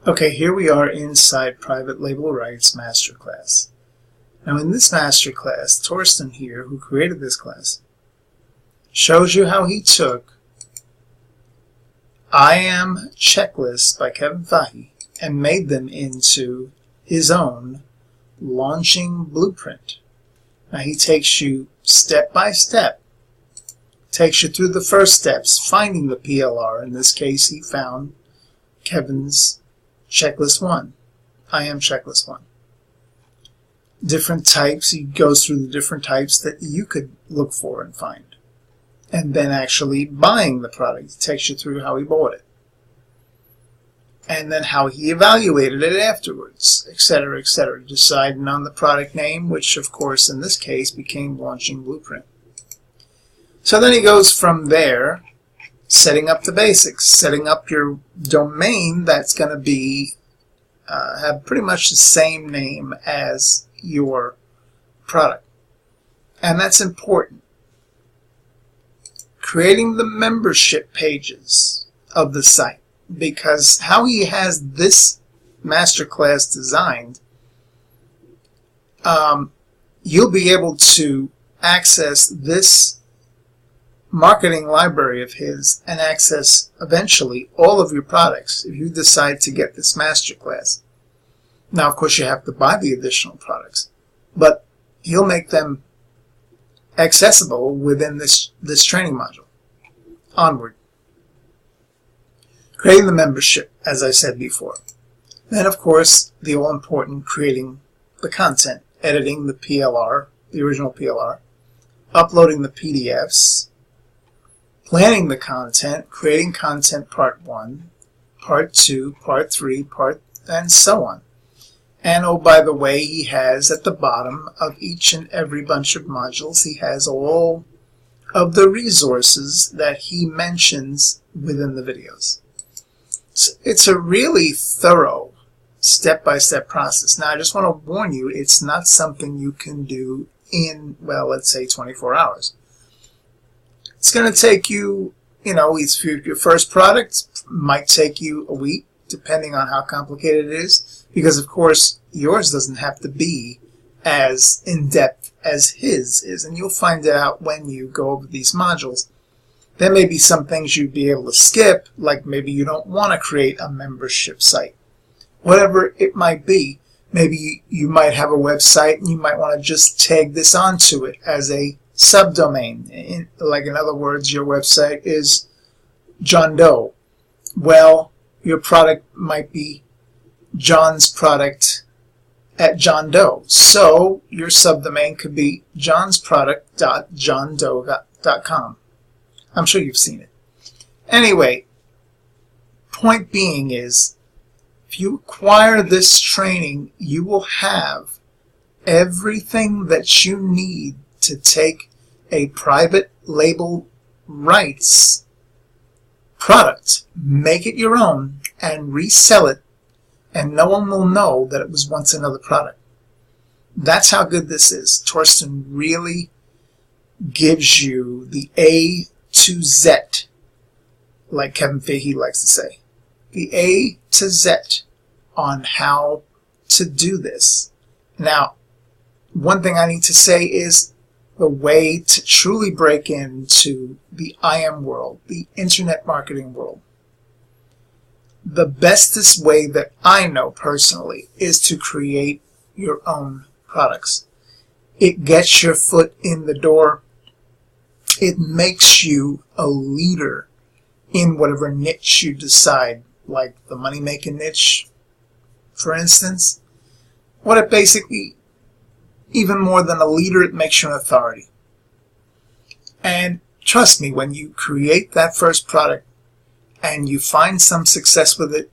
Okay, here we are inside Private Label Rights Masterclass. Now in this masterclass, Torsten here, who created this class, shows you how he took I Am Checklists by Kevin Fahey and made them into his own launching blueprint. Now he takes you step by step, takes you through the first steps, finding the PLR. In this case, he found Kevin's Checklist 1. I am Checklist 1. Different types, he goes through the different types that you could look for and find. And then actually buying the product. He takes you through how he bought it. And then how he evaluated it afterwards, etc., etc. Deciding on the product name, which of course in this case became Launching Blueprint. So then he goes from there, setting up the basics, setting up your domain that's going to be have pretty much the same name as your product. And that's important. Creating the membership pages of the site, because how he has this masterclass designed, you'll be able to access this marketing library of his and access eventually all of your products if you decide to get this masterclass. Now, of course, you have to buy the additional products, but he'll make them accessible within this training module. Onward. Creating the membership, as I said before. Then, of course, the all-important creating the content, editing the PLR, the original PLR, uploading the PDFs, planning the content, creating content part 1, part 2, part 3, and so on. And oh, by the way, he has at the bottom of each and every bunch of modules, he has all of the resources that he mentions within the videos. So it's a really thorough step-by-step process. Now, I just want to warn you, it's not something you can do in, well, let's say 24 hours. It's going to take you, your first product might take you a week, depending on how complicated it is, because of course yours doesn't have to be as in-depth as his is, and you'll find it out when you go over these modules. There may be some things you'd be able to skip, like maybe you don't want to create a membership site. Whatever it might be, maybe you might have a website and you might want to just tag this onto it as a subdomain. In other words, your website is John Doe. Well, your product might be John's product at John Doe. So your subdomain could be johnsproduct.johndoe.com. I'm sure you've seen it. Anyway, point being is, if you acquire this training, you will have everything that you need to take a private label rights product, make it your own, and resell it, and no one will know that it was once another product. That's how good this is. Torsten really gives you the A to Z, like Kevin Fahey likes to say. The A to Z on how to do this. Now, one thing I need to say is the way to truly break into the IM world, the internet marketing world. The bestest way that I know personally is to create your own products. It gets your foot in the door. It makes you a leader in whatever niche you decide, like the money-making niche, for instance. What it basically, even more than a leader, it makes you an authority. And trust me, when you create that first product and you find some success with it,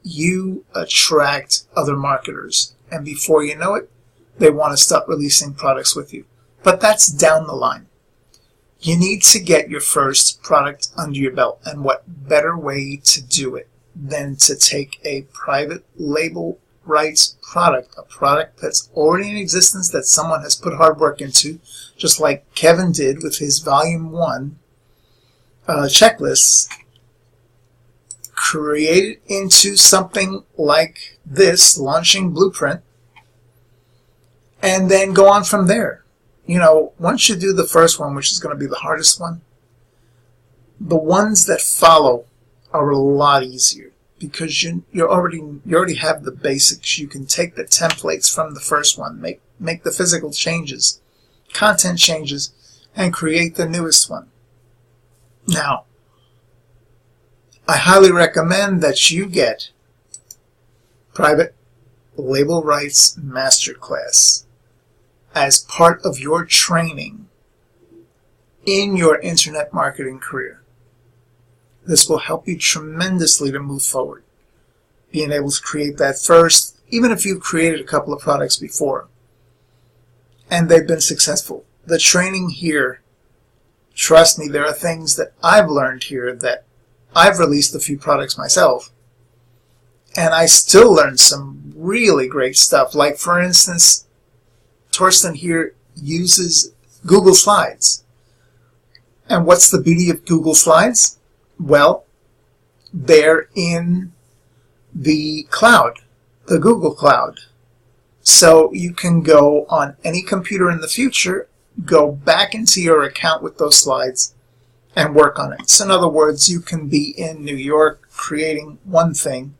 you attract other marketers. And before you know it, they want to start releasing products with you. But that's down the line. You need to get your first product under your belt. And what better way to do it than to take a private label rights product, a product that's already in existence that someone has put hard work into, just like Kevin did with his Volume 1 checklists, create it into something like this, launching blueprint, and then go on from there. You know, once you do the first one, which is going to be the hardest one, the ones that follow are a lot easier because you already have the basics. You can take the templates from the first one, make the physical changes, content changes, and create the newest one. Now, I highly recommend that you get Private Label Rights Masterclass as part of your training in your internet marketing career. This will help you tremendously to move forward. Being able to create that first, even if you've created a couple of products before and they've been successful. The training here, trust me, there are things that I've learned here that I've released a few products myself, and I still learned some really great stuff. Like, for instance, Torsten here uses Google Slides. And what's the beauty of Google Slides? Well, they're in the cloud, the Google Cloud. So you can go on any computer in the future, go back into your account with those slides, and work on it. So in other words, you can be in New York creating one thing,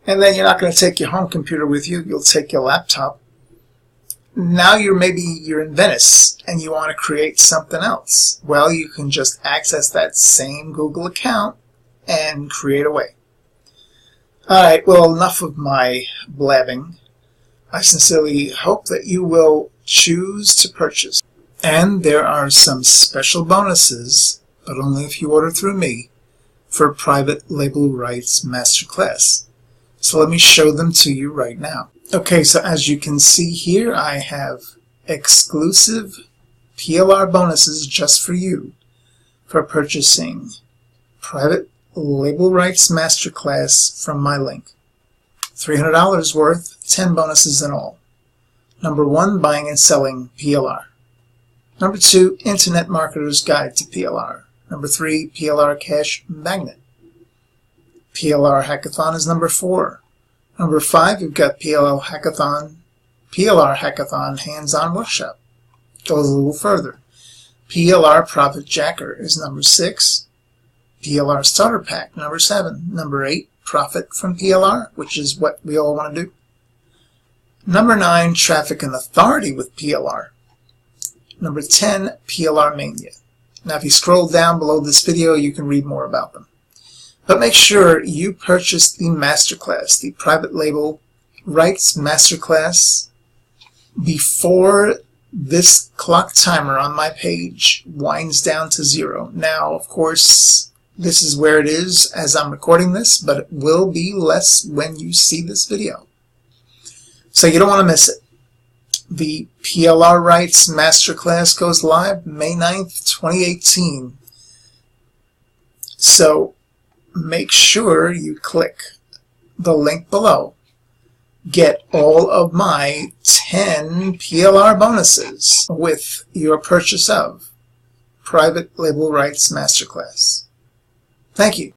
and then you're not going to take your home computer with you, you'll take your laptop. Now you're in Venice and you want to create something else. Well, you can just access that same Google account and create away. Alright, well, enough of my blabbing. I sincerely hope that you will choose to purchase. And there are some special bonuses, but only if you order through me, for Private Label Rights Masterclass. So let me show them to you right now. Okay, so as you can see here, I have exclusive PLR bonuses just for you for purchasing Private Label Rights Masterclass from my link. $300 worth, 10 bonuses in all. Number 1, buying and selling PLR. Number 2, Internet Marketer's Guide to PLR. Number 3, PLR Cash Magnet. PLR Hackathon is number 4. Number 5, you've got PLR Hackathon Hands-On Workshop. Goes a little further. PLR Profit Jacker is number 6. PLR Starter Pack, number 7. Number 8, Profit from PLR, which is what we all want to do. Number 9, Traffic and Authority with PLR. Number 10, PLR Mania. Now if you scroll down below this video, you can read more about them. But make sure you purchase the Masterclass, the Private Label Rights Masterclass, before this clock timer on my page winds down to 0. Now, of course, this is where it is as I'm recording this, but it will be less when you see this video. So you don't want to miss it. The PLR Rights Masterclass goes live May 9th, 2018. So make sure you click the link below. Get all of my 10 PLR bonuses with your purchase of Private Label Rights Masterclass. Thank you.